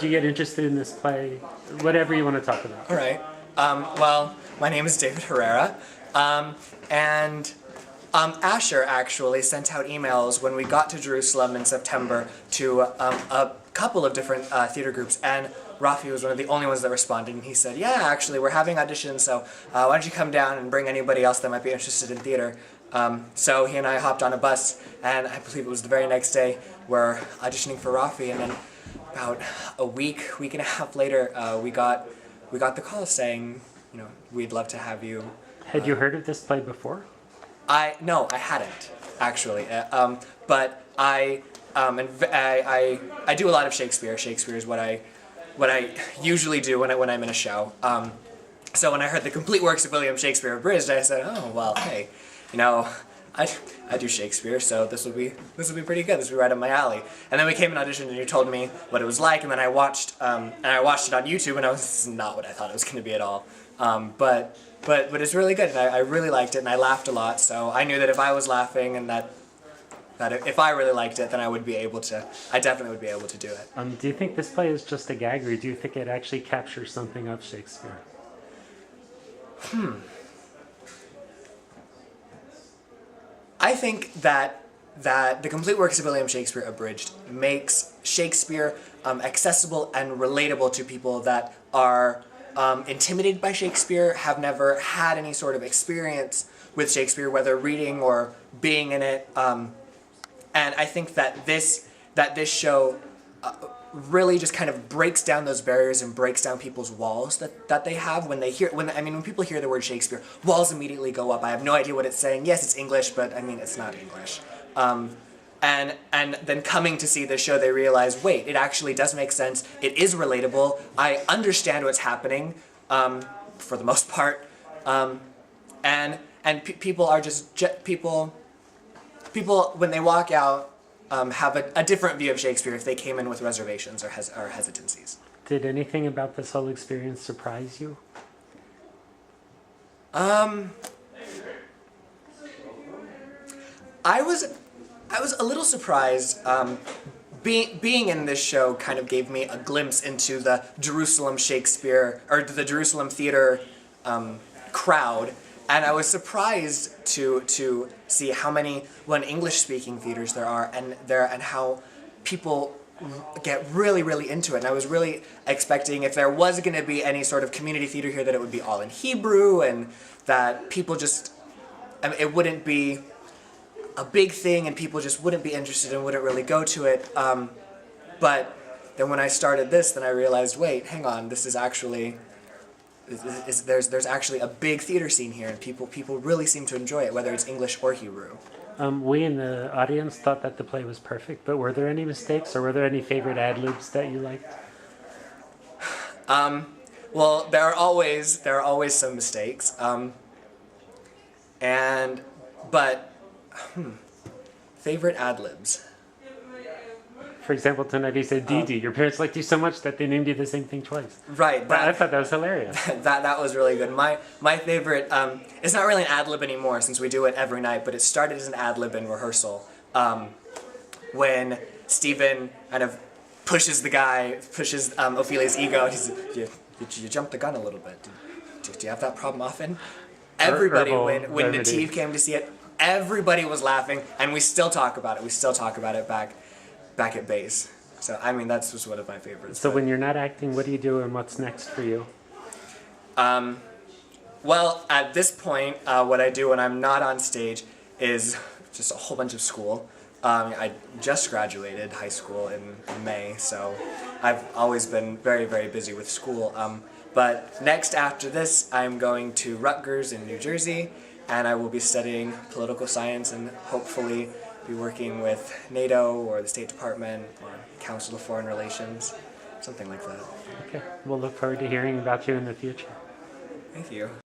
Did you get interested in this play? Whatever you want to talk about. All right. Well, my name is David Herrera, and Asher actually sent out emails when we got to Jerusalem in September to a couple of different theater groups, and Rafi was one of the only ones that responded, and he said, yeah, actually, we're having auditions, so why don't you come down and bring anybody else that might be interested in theater. So he and I hopped on a bus, and I believe it was the very next day, we're auditioning for Rafi, and then about a week and a half later, we got the call saying, we'd love to have you. Had you heard of this play before? No, I hadn't actually. But I do a lot of Shakespeare. Shakespeare is what I usually do when I'm in a show. So when I heard the complete works of William Shakespeare Abridged, I said, oh well, hey, I do Shakespeare, so this will be pretty good. This will be right up my alley. And then we came and auditioned, and you told me what it was like, and then I watched it on YouTube, and this is not what I thought it was going to be at all. But it's really good, and I really liked it, and I laughed a lot. So I knew that if I was laughing, and that if I really liked it, then I definitely would be able to do it. Do you think this play is just a gag, or do you think it actually captures something of Shakespeare? I think that the complete works of William Shakespeare Abridged makes Shakespeare accessible and relatable to people that are intimidated by Shakespeare, have never had any sort of experience with Shakespeare, whether reading or being in it. And I think that this show really just kind of breaks down those barriers and breaks down people's walls that they have when people hear the word Shakespeare, walls immediately go up. I have no idea what it's saying. Yes, it's English, but it's not English. And then coming to see this show, they realize, wait, it actually does make sense. It is relatable. I understand what's happening, for the most part. And people are people when they walk out, have a different view of Shakespeare if they came in with reservations or hesitancies. Did anything about this whole experience surprise you? I was a little surprised. Being in this show kind of gave me a glimpse into the Jerusalem Shakespeare, or the Jerusalem theater crowd, and I was surprised to see how many English-speaking theaters there are, and how people get really, really into it. And I was really expecting, if there was going to be any sort of community theater here, that it would be all in Hebrew, and that people just, it wouldn't be a big thing, and people just wouldn't be interested and wouldn't really go to it. But then when I started this, then I realized, wait, hang on, this is actually, there's actually a big theater scene here, and people really seem to enjoy it, whether it's English or Hebrew. We in the audience thought that the play was perfect, but were there any mistakes, or were there any favorite Adlibs that you liked? Well, there are always some mistakes, favorite Adlibs. For example, tonight he said Didi. Your parents liked you so much that they named you the same thing twice. Right. I thought that was hilarious. that was really good. My favorite, it's not really an ad-lib anymore since we do it every night, but it started as an ad-lib in rehearsal. When Stephen kind of pushes Ophelia's ego, and he says, you jumped the gun a little bit. Do you have that problem often? Everybody, when Nativ came to see it, everybody was laughing, and we still talk about it. We still talk about it back at base. So, that's just one of my favorites. So when you're not acting, what do you do, and what's next for you? Well, at this point, what I do when I'm not on stage is just a whole bunch of school. I just graduated high school in May, so I've always been very, very busy with school. But next after this, I'm going to Rutgers in New Jersey, and I will be studying political science and hopefully be working with NATO or the State Department or Council of Foreign Relations, something like that. Okay, we'll look forward to hearing about you in the future. Thank you.